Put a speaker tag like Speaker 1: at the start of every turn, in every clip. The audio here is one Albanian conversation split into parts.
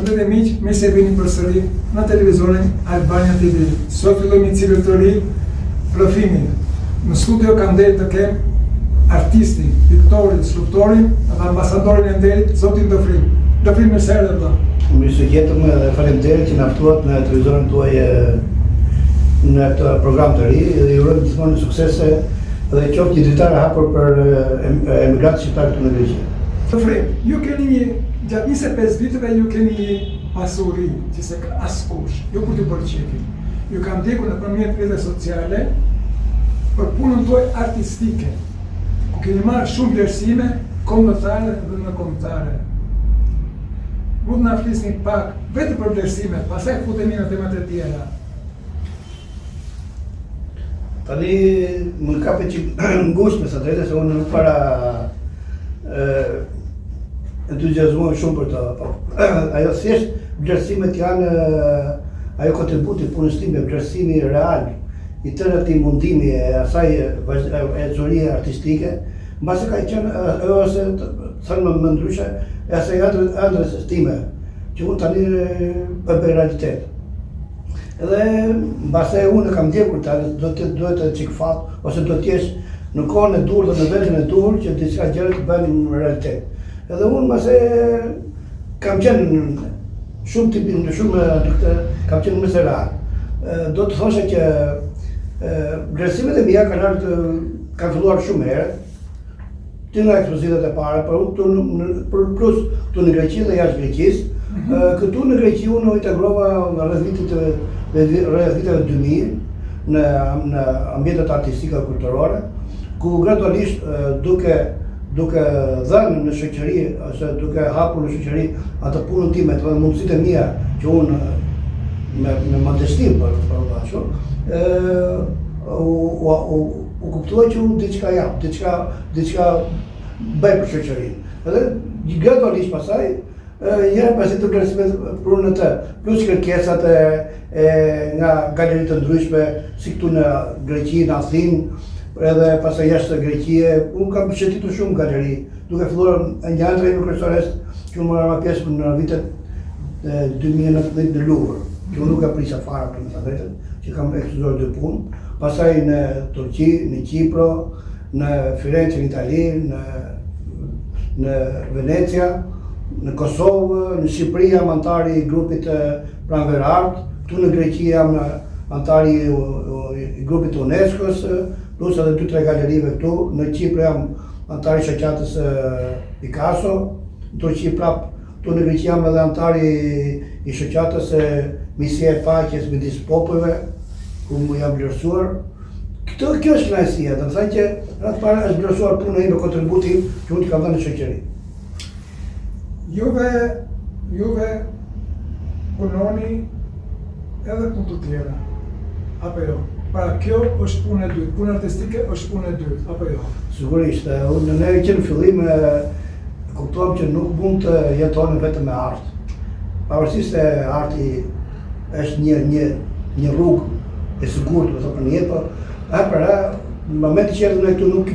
Speaker 1: Përshëndetje miq, mirë se vini përsëri në televizorin Albania TV. Sot fillojmë një cikël të ri prodhimi. Në studio kam dhënë të kem artistin, piktorin, skulptorin dhe ambasadorin e nderit, zotin Dofrim. Dofrim, mirë se erdhe vëlla.
Speaker 2: Mirë se jetëm dhe faleminderit që na ftuat në televizorin tuaj në këtë program të ri dhe ju urojmë gjithmonë suksese dhe qoftë një dritar e hapur për emigrantë shqiptarë këtu në Greqi.
Speaker 1: Dofrim, ju keni gjatë 25 viteve ju keni një pasuri që se ka askush, jo për të bërë qefi. Ju kam ndjekur nëpërmjet rrjete sociale për punën tuaj artistike, ku keni marrë shumë vlerësime kombëtare dhe në kombëtare. Mund na flisni pak vetëm për vlerësimet, pastaj futemi në temat e tjera.
Speaker 2: Tani më kapet që ngushtë me sa drejtë se unë nuk para entuziazmoj shumë për të, ajo thjesht vlerësimet janë ajo kontributi punës time, vlerësimi real i tërë atij mundimi e asaj zorie artistike, mbase ka qenë ose thënë më ndryshe e asaj ëndrës time, që unë tani e bëj realitet. Edhe mbase unë kam ndjekur tani duhet të çik fat ose do të jesh në kohën e dur dhe në vendin e dur që diçka gjëra të bëhen në realitet. Edhe unë mbase kam qenë shumë kam qenë më real. Do të thoshe që vlerësimet e mia kanë filluar shumë herë. Ti nga ekspozitat e para, për plus këtu në Greqi dhe jashtë Greqisë. Këtu në Greqi unë u integrova rreth viteve 2000 në ambientet artistike dhe kulturore, ku gradualisht duke dhënë në shoqëri ose duke hapur në shoqëri atë punën time dhe mundësitë e mia që unë me modestim për ashtu, u kuptova që unë diçka jam, diçka bëj për shoqërinë. Edhe gradualisht pasaj njëra pasi të vlerësimet punën e të, plus kërkesat nga galeri të ndryshme, si këtu në Greqi, në Athinë, edhe pasaj jashtë Greqie, unë kam shëtitur shumë galeri, duke filluar një anëre në kryesores që unë marrë pjesë në vitet 2019 në Louvre, që unë nuk e prisha fare për në vetën, që kam ekspozuar 2 punë, pasaj në Turqi, në Kipro, në Firenze në Itali, në Venecia, në Kosovë, në Shqipëri jam antari i grupit Pranver Art, këtu në Greqi jam antari i grupit UNESCO-s, plus edhe 2-3 galerive këtu, në Kipër jam antari i shoqatës Picasso, në Turqi prap, këtu në Greqi jam edhe antari i shoqatës Misja e Paqes midis popujve, ku mu jam vlerësuar. Kjo është kënaqësia, do të thënë që rreth para është vlerësuar puna ime, kontributi që unë kam dhënë në shoqëri.
Speaker 1: Juve punoni edhe punë të tjera, apo jo? Para kjo është punë e dytë, punë artistike është punë e dytë, apo jo?
Speaker 2: Sigurisht, ne që në fillim kuptuam që nuk mund të jetonim vetëm me art. Pavarësisht se arti është një rrugë e sigurt për një jetë, në momentin që erdhëm ne këtu nuk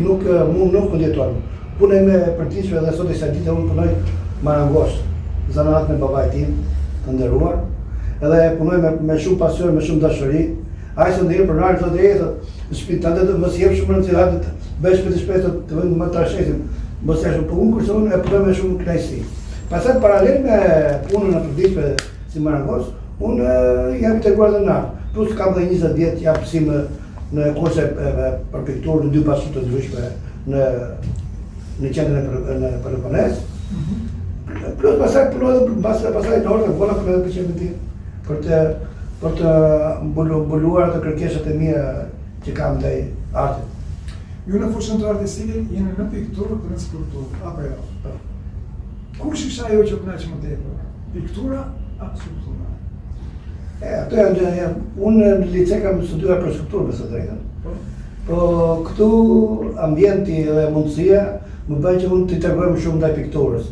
Speaker 2: mund të jetojmë. Puna ime e përditshme dhe sot kësaj dite unë punoj marangosht, zanat me babait tim të nderuar, edhe punoj me shumë pasion, me shumë dashuri. Ai sot ndjer pronar thotë në shtëpi tani do mos jep shumë rëndësi bësh me të shpejtë të vënë më trashësim. Mos është për unë kurse unë e punoj me shumë kënaqësi. Pastaj paralel me punën e përditshme si marangosht, unë jam integruar në art. Plus kam dhe 20 vjet jap si në kurse për pikturë në 2 pasutë të ndryshme në qendrën e Pelopones. Plus pasaj punoj pasaj në orë vola për edhe për të mbuluar ato kërkesat e mia që kam ndaj artit.
Speaker 1: Ju në fushën të artistike jeni në pikturë dhe në skulpturë, apo jo? Kush është ajo që kënaq më tepër? Piktura apo skulptura?
Speaker 2: Ato janë, unë në lice kam studiuar për skulpturë me së drejtën. Po këtu ambienti dhe mundësia më bën që unë të integroj më shumë ndaj pikturës.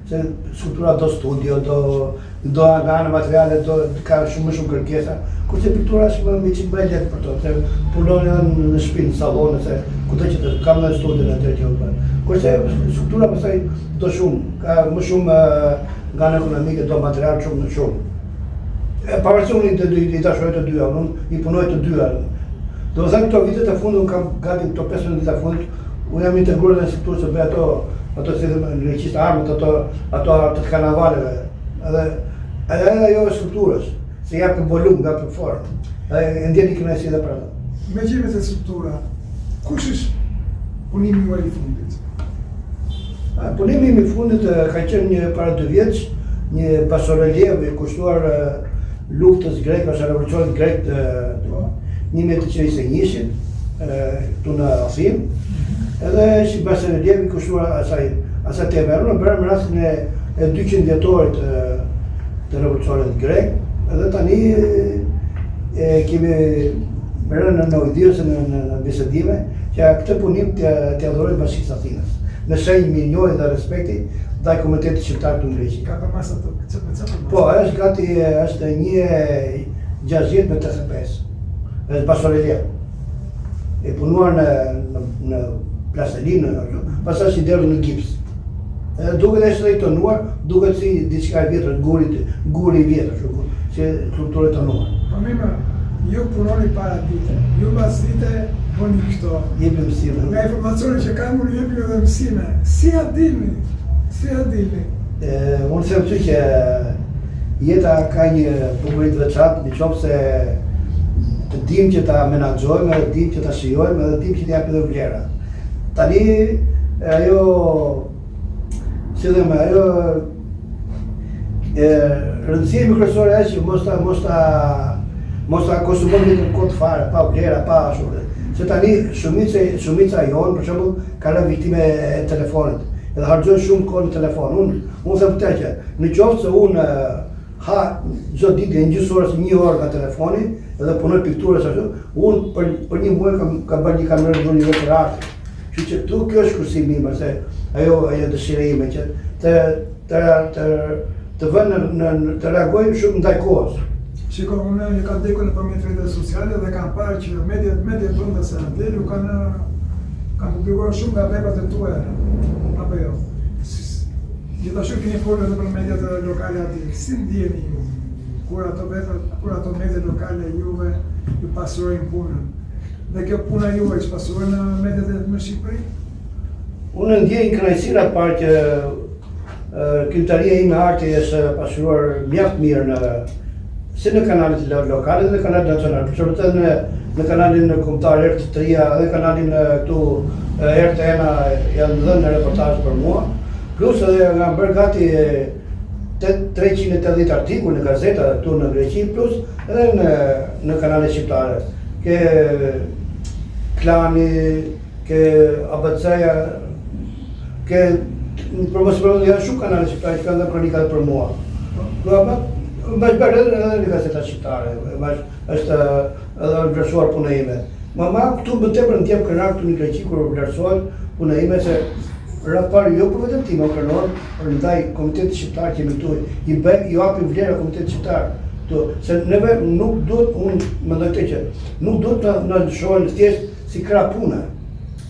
Speaker 2: Se skulptura do studio, do anë materiale, ka shumë kërkesa, kurse piktura është më çik më lehtë për to, se punon në shtëpi, në sallone, se kudo që të kam në studion atë që u bën. Kurse skulptura pastaj do shumë, ka më shumë nga në ekonomike do material shumë në shumë. Pavarësisht unë i dashuroj të dyja, unë i punoj të dyja. Do të thënë këto vitet e fundit, unë kam gati këto 15 vite e fundit, unë jam integruar në strukturë se bëj ato si në greqisht armët, ato të karnavaleve. Edhe ajo e strukturës, se jap volum nga për formë. Edhe ndjeni kënaqësi edhe për ato.
Speaker 1: Me qime të struktura, kush është punimi juaj i fundit?
Speaker 2: Punimi im i fundit ka qenë një para 2 vjeç, një basoreliev i kushtuar luftës greke ose revolucionit grek të 1821 këtu në Afrin, edhe si basoreliev i kushtuar asaj teme. Unë bërë në rastin e 200 vjetorit të revolucionit grek, edhe tani kemi bërë në ujdirës në bisedime që këtë punim të adhurojnë Bashkisë Athinës. Në shenjë mirënjohje dhe respekti ndaj komunitetit shqiptar këtu në Greqi.
Speaker 1: Ka për masa të çfarë?
Speaker 2: Po, është gati është 1.60 me 85. Është basoreliev. E punuar në plastelinë, pastaj si derë në gips. Duket e shtrejtonuar, duket si diçka e vjetër, guri i vjetër, si strukturë e tonuar.
Speaker 1: Po mima, ju punoni para dite, ju pas dite bëni këto.
Speaker 2: Jepim mësime.
Speaker 1: Nga informacione që kam unë jepim edhe mësime. Si a dini?
Speaker 2: Unë them ty që jeta ka një bukurit veçantë, në qoftë se të dim që ta menaxhojmë, edhe dim që ta shijojmë, edhe dim që të japim edhe vlera. Tani ajo rëndësia ime kryesore është që mos ta konsumojmë në kot fare, pa vlera, pa ashtu. Se tani shumica jonë, për shembull, kanë viktime e telefonit. Edhe harxojnë shumë kohë në telefon. Unë them këtë që në qoftë se unë ha çdo ditë një gjysmë orë, 1 orë nga telefoni, edhe punoj pikturës ashtu, unë për një muaj kam bërë një kamerë në një vepër arti. Kështu që kjo është kursimi im, se ajo dëshira ime që të vënë të reagojmë shumë ndaj kohës.
Speaker 1: Shiko, unë ka dekur nëpërmjet rrjeteve sociale dhe kam parë që mediat vendase atje ju kanë publikuar shumë nga veprat e tuaja. Apo jo? Gjithashtu keni folur edhe për mediat lokale atje. Si ndjeni ju kur ato media lokale juve ju pasurojnë punën? Dhe kjo puna juaj që pasurojnë mediat e në Shqipëri?
Speaker 2: Unë ndjej kënaqësinë atë parë që krimtaria ime arti është pasuruar mjaft mirë si në kanalet lokale dhe në kanalet nacionale. Për shembull në kanalin kombëtar RT3 dhe kanalin këtu RTN janë dhënë reportazhe për mua. Plus edhe nga bërë gati 380 artikuj në gazeta këtu në Greqi, plus edhe në kanalet shqiptare. Ke Klani, ke ABC-ja, ke për mos janë shumë kanale shqiptare që kanë dhënë kronika për mua. Mbash bërë edhe në gazeta shqiptare, është edhe vlerësuar puna ime. Mama këtu më tepër ndjem kënaq këtu në Greqi kur vlerësohet puna ime se rapar jo për vetëm tim, kërnon për ndaj komitetit shqiptar që jemi këtu, i japim vlera komitetit shqiptar. Se neve nuk duhet, unë mendoj këtë që nuk duhet të na shohin thjesht si krah pune.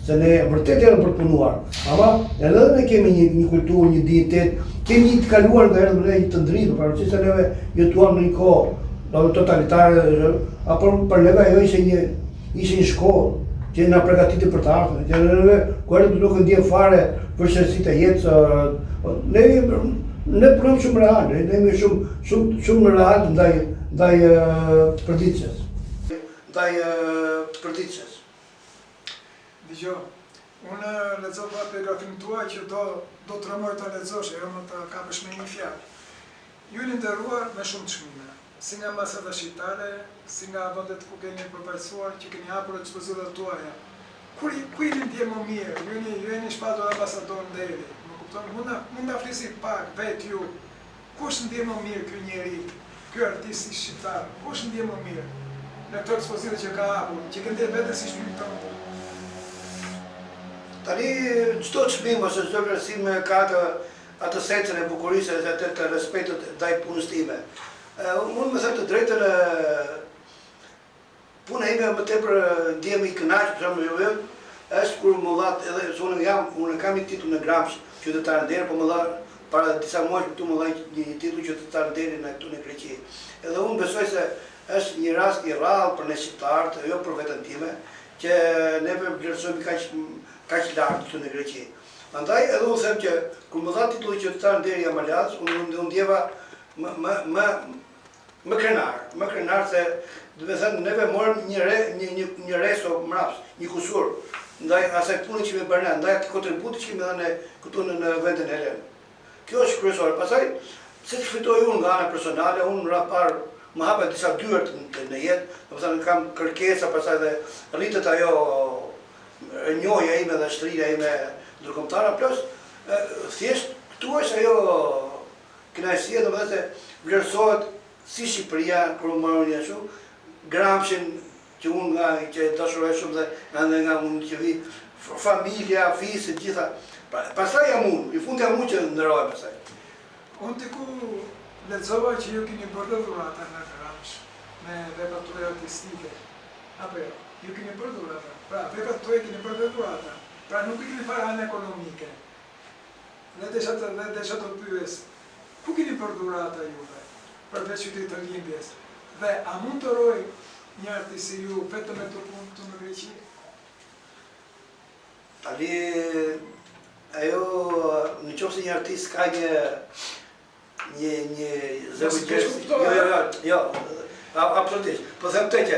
Speaker 2: Se ne vërtet janë për punuar, ama edhe ne kemi një kulturë, një dietet, kemi një të kaluar nga herë më të ndritur, pavarësisht se neve jetuam në një kohë totalitare, apo për neve ajo ishte një shkollë që na përgatiti për të ardhmen, që neve kur nuk ndjem fare vështirësitë e jetës, ne punojmë shumë real, ne jemi shumë real ndaj përditshës.
Speaker 1: Dëgjoj, unë lexova biografinë tuaj që do të rëmoj ta lexosh, jo më të kapësh me një fjalë. Ju jeni nderuar me shumë çmime, si nga ambasada shqiptare, si nga vendet ku keni përfaqësuar, që keni hapur ekspozitat tuaja. Ku jeni ndjer më mirë? Ju jeni shpatur ambasador nderi. Më kupton? Mund ta flisni pak vetë ju. Kush ndjer më mirë ky njeri, ky artist shqiptar? Kush ndjer më mirë në këto ekspozita që ka hapur, që këndej vetë si shpirton?
Speaker 2: Tani çdo çmim ose çdo vlerësim ka atë sencën e bukurisë dhe atë të respektit ndaj punës time. Unë më them të drejtën, puna ime më tepër ndjem i kënaq, është kur më dha edhe unë kam një titull në Gramsh, qytetar nder, po më dha para disa muajsh këtu më dhënë një titull qytetar deri në këtu në Greqi. Edhe unë besoj se është një rast i rrallë për ne shqiptarët, jo për veten time, që neve vlerësojmë kaq lart këtu në Greqi. Prandaj edhe unë them që kur më dha titulli qytetar deri Amalas, unë ndjeva më krenar se do të thënë neve morëm një reso mraps, një kusur ndaj asaj pune që me bërë, ndaj atij kontributi që kemi dhënë këtu në vendin e Helen. Kjo është kryesore. Pastaj se fitoj unë nga ana personale, unë në rapar më hapa disa dyert në jetë, do të thënë kam kërkesa, pastaj dhe rritet ajo njohja ime dhe shtrirja ime ndërkombëtare, plus thjesht këtu është ajo kënaqësia, do të thënë se vlerësohet si Shqipëria kur më marrën ashtu, Gramshin që unë nga që dashuroj shumë dhe nga unë që vi, familja, fisë, gjitha. Pastaj jam unë, i fund jam unë që ndëroj pastaj.
Speaker 1: Unë diku lexova që ju keni bërë dhurata në Gramsh me veprat tuaja artistike. Apo jo, ju keni bërë dhurata. Pra, veprat tuaja keni bërë dhurata. Pra nuk keni fare anë ekonomike. Dhe desha të pyes, ku keni bërë dhurata juve? Përveç qytetit të Limbjes. Dhe a mund të roj një artist si ju vetëm me të punë të në Greqi?
Speaker 2: Tani, ajo, në qoftë se një artist ka një zemër jo, absolutisht. Po them të që,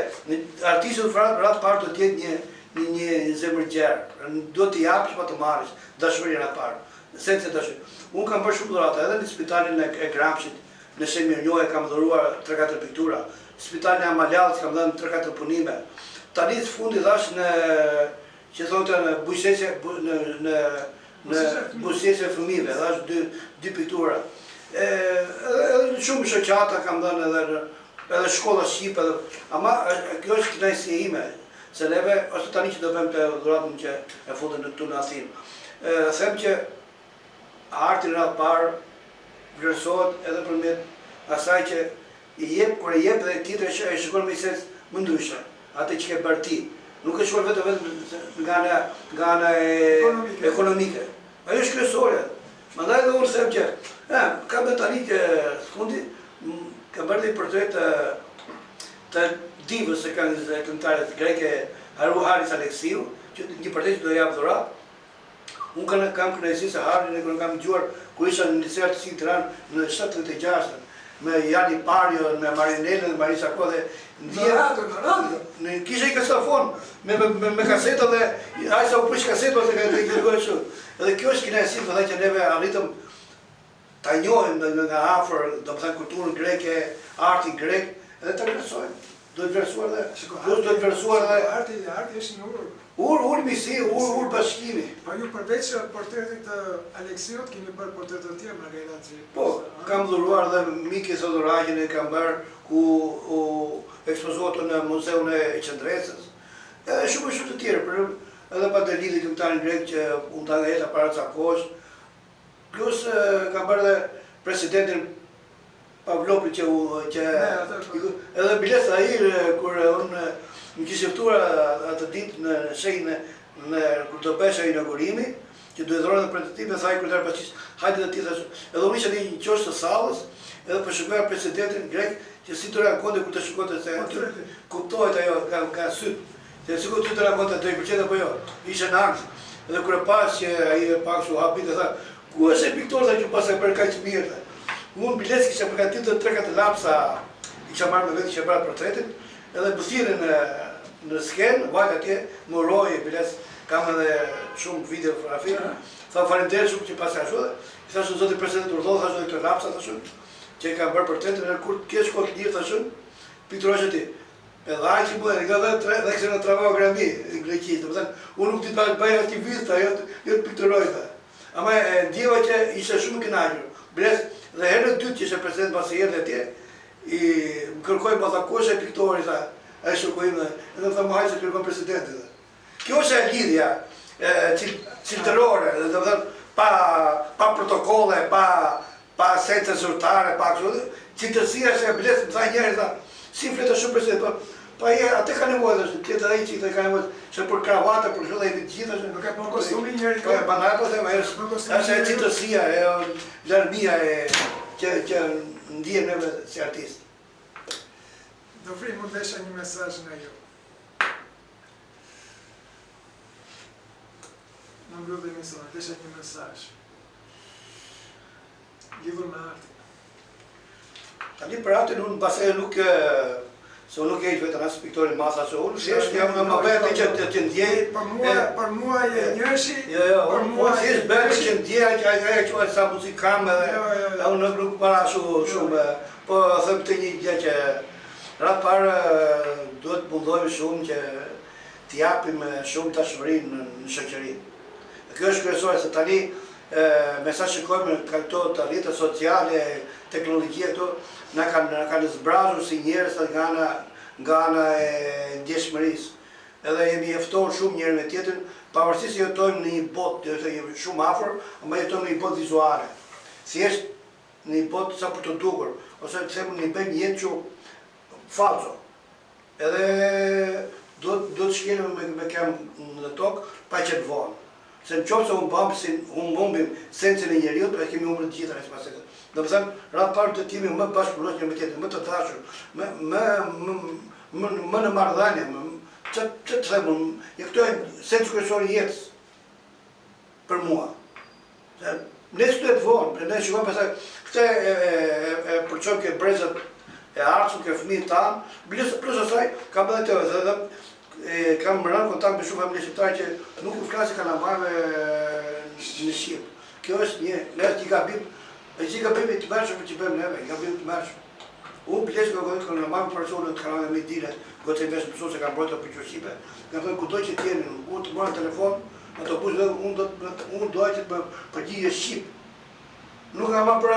Speaker 2: artisti në ratë parë do t'jetë një zemër gjerë, do t'i japësh pa të marrësh, dashurin atë parë, esencë e dashurin. Unë kam bërë shumë dhurata, edhe në spitalin e Gramshit, në Shemirnjoj kam dhuruar 3-4 piktura, spitalin e Amalas kam dhënë 3-4 punime. Tani të fundi dhash në, që thonë në bujqesje e fëmijëve, dhash 2 piktura. Edhe shumë shoqata kam dhënë edhe shkolla shqipe, ama kjo është kënaqësia ime, se neve ose tani që do bëjmë të dhuratën që e fundën këtu në Athinë. Them që arti në radhë parë vlerësohet edhe përmjet asaj që kur e jep dhe tjetër e shikon me sens më ndryshe, atë që ke bërë ti. Nuk e shkon vetëm nga ana ekonomike. Ajo është kryesore. Mandaj edhe unë them që kam dhe tani që fundi kam bërë një portret të divës së këngëtares greke Haris Alexiou, që një portret që do jap dhuratë. Unë kam kënaqësi se Harin e kam dëgjuar kur isha në Liceu Artistik Tiranë në 76, me Jani Pario, me Marinelën, Marisa Kodhe.
Speaker 1: Në radio.
Speaker 2: Kisha i kasetofon me kaseta dhe ai sa u push kasetën se ka të dëgjoj shumë. Edhe kjo është kënaqësi për që neve arritëm ta njohim nga afër, do të thënë kulturën greke, artin grek, edhe ta vlerësojmë. Do të vlerësuar dhe
Speaker 1: Arti është një urë.
Speaker 2: Urë misi, urë bashkimi.
Speaker 1: Po ju përveç portretit të Alexiut, keni bërë portret të tjerë nga Iraci?
Speaker 2: Po, kam dhuruar dhe Miki Sodoraqin e kam bërë ku ekspozohet në muzeun e Qendresës. Edhe shumë të tjerë, edhe pa të lidhë këngëtarin grek që unë ta nga jeta para ca kohësh. Plus kam bërë dhe presidentin Pavlopi që edhe bilet ai kur unë më kishte ftuar atë ditë në shenjë kur do bëhej inaugurimi, që duhet dhëronë për të tipë thaj kryetar paçis, hajde të ti thash. Edhe unë isha në një qosht të sallës, edhe po shikoja presidentin grek që si të reagonte kur të shikonte se kuptohet ajo ka syt. Se sikur ti të reagonte do i pëlqente apo jo. Isha në akt. Edhe kur e pas që ai pak u hapi dhe tha, ku është ai piktor që pas e bër kaq mirë. Unë bilet kisha përgatitur 3-4 lapsa, kisha marrë me vetë, kisha bërë portretin, edhe buthirin në skenë, vajt atje, më uroj bilet, kam edhe shumë video fotografi. Tha faleminderit shumë që pas ka ashtu, i thashun zoti president urdhon, thashun këto lapsa thashun, që i kam bërë portretin, edhe kur ke shkoj të lirë thashun, pikturosh ti. Edhe ai që bëhet, nga dhe kishte në travau grami në Greqi, domethënë, unë nuk di ta bëj aktivist, jo të pikturoj ta. Ama ndjeva që ishte shumë kënaqur. Bilet dhe herën e dytë që ishte president pasi erdhi atje, më kërkoi ballakoshe piktori tha, ai shokojmë edhe më tha më hajde se kërkon presidentin. Kjo është e lidhja ciltërore, do të thënë pa protokolle, pa sence zyrtare, pa kështu. Ciltërsia është e bilet, më tha njëri tha, si fletë shumë president, Po atë ka nevojë është, tjetër ai që ka nevojë se për kravatë, për çdo ai të gjithë është.
Speaker 1: Nuk e po kostumi njëri.
Speaker 2: Po banal po them, është e citësia, larmia që ndihem neve si artist.
Speaker 1: Do vri mund desha një mesazh nga ju. Në mbyllje dhe emision, desha një mesazh. Lidhur me artin.
Speaker 2: Tani për atë unë pasaj se unë nuk e vetë as piktorin masa se unë thjesht jam më bëhet që të ndjej.
Speaker 1: Për mua je njëshi.
Speaker 2: Për mua thjesht bëhet që ndjej që ai quhet sa muzikam edhe unë nuk para shumë. Po them të një gjë që rreth parë duhet mundohemi shumë që të japim shumë dashuri në shoqëri. Kjo është kryesore se tani me sa shikojmë këto të rrjetet sociale, teknologjia këto na kanë zbrazur si njerëz nga ana e ndjeshmërisë. Edhe jemi e ftohur shumë njëri me tjetrin, pavarësisht se jetojmë në një botë jemi shumë afër, ama jetojmë në një botë vizuale. Thjesht në një botë sa për të dukur, ose të them në një jetë që falso. Edhe duhet të shkelëm me kemë në tokë pa qenë vonë. Se në qofë se unë bombim sensin e njeriut, për e kemi umrë të gjitha në spasetet. Dhe më thëmë, ratë parë të timi më bashkëpunosh një me tjetër, më të thashur, më në marrëdhënie, që të thëmë, këto e sens kryesor i jetës për mua. Ne së të vonë, ne shikojmë pasaj, këte e përqojmë këtë brezët e artëm, këtë fëmijë tanë, plus asaj, kam edhe të edhe, kam rënë kontakt me shumë familje shqiptare që nuk u flasë kalamajve në Shqipë. Kjo është një gabim, që gabim e të mërshëm që bëjmë neve, gabim të mërshëm. Unë plesë nga gojtë kalamajve personët të kalamajve me dire, gotë e mesë mësu se kam brojtë për që Shqipe, nga thënë ku doj që tjeni, unë të morën telefon, autobus dhe unë doj që të përgjigje Shqipë. Nuk nga ma për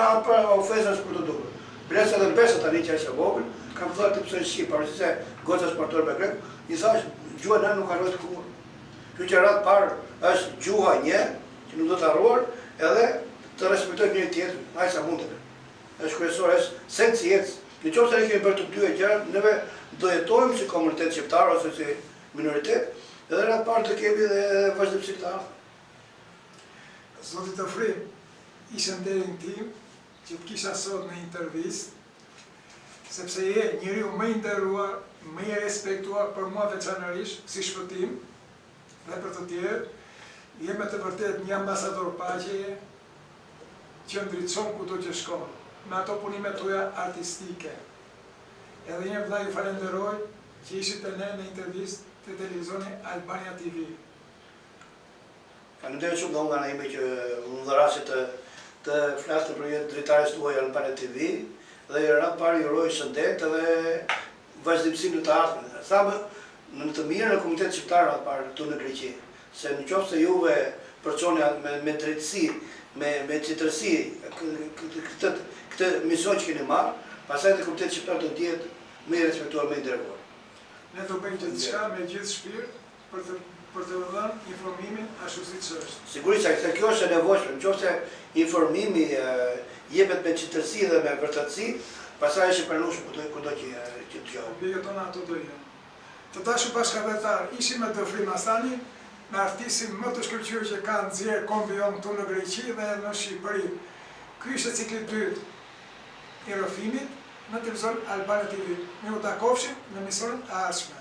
Speaker 2: ofesës për të dukur. Plesë edhe besë tani që është e vogël, kam thërë të pësën Shqipë, parësi se gocës sportor me grek, i thash, gjuha në nuk arrojt kur. Kjo që ratë parë është gjuha një, që nuk do të arruar, edhe të respektojmë një tjetër, ajë sa mundet. është kryesor, është sens i jetës. Në qoftë se ne kemi bërë të dy e gjëra, neve do jetojmë si komunitet shqiptar ose si minoritet, edhe ratë parë të kemi dhe vazhdimsi të ardhmë.
Speaker 1: Zotit të frim, ishë nderin tim, që të kisha sot në intervist, sepse je njeriu më i nderuar, më i respektuar për mua veçanërisht, si shpëtim, dhe për të tjerë, je me të vërtet një ambasador paqeje, që ndritëson kudo që shkon, me ato punimet tuaja artistike. Edhe një vëlla ju falenderoj që ishit të ne në intervist të televizionit Albania TV.
Speaker 2: Faleminderit shumë nga ana ime që më dhurasit të flasë për jetë dritares tuaj Albania TV dhe ratë parë ju uroj shëndet dhe vazhdimësim në të ardhmen. Thamë në të mirë në komunitet shqiptar ratë parë këtu në Greqi, se në qoftë se juve përçoni me drejtësi, me qëtërsi këtë mision që keni marë, pasaj të komunitet shqiptar të ndjetë me i respektuar, me i nderuar.
Speaker 1: Ne do bëjmë gjithë shka me gjithë shpirt për të dhënë informimin ashtu siç është.
Speaker 2: Sigurisht se kjo është e nevojshme, nëse informimi jepet me qëtërsi dhe me vërtetësi, pastaj është e pranueshme kudo që dëgjohet.
Speaker 1: Obligat tona ato do jenë. Të dashur bashkëdhetar, ishim me Dofrim Asani, me artistin më të shkëlqyer që ka nxjerrë kombi jon këtu në Greqi dhe në Shqipëri. Ky ishte cikli i dytë i rrëfimit në televizion Albania TV. Ne u takofshim në emisionin e ardhshme.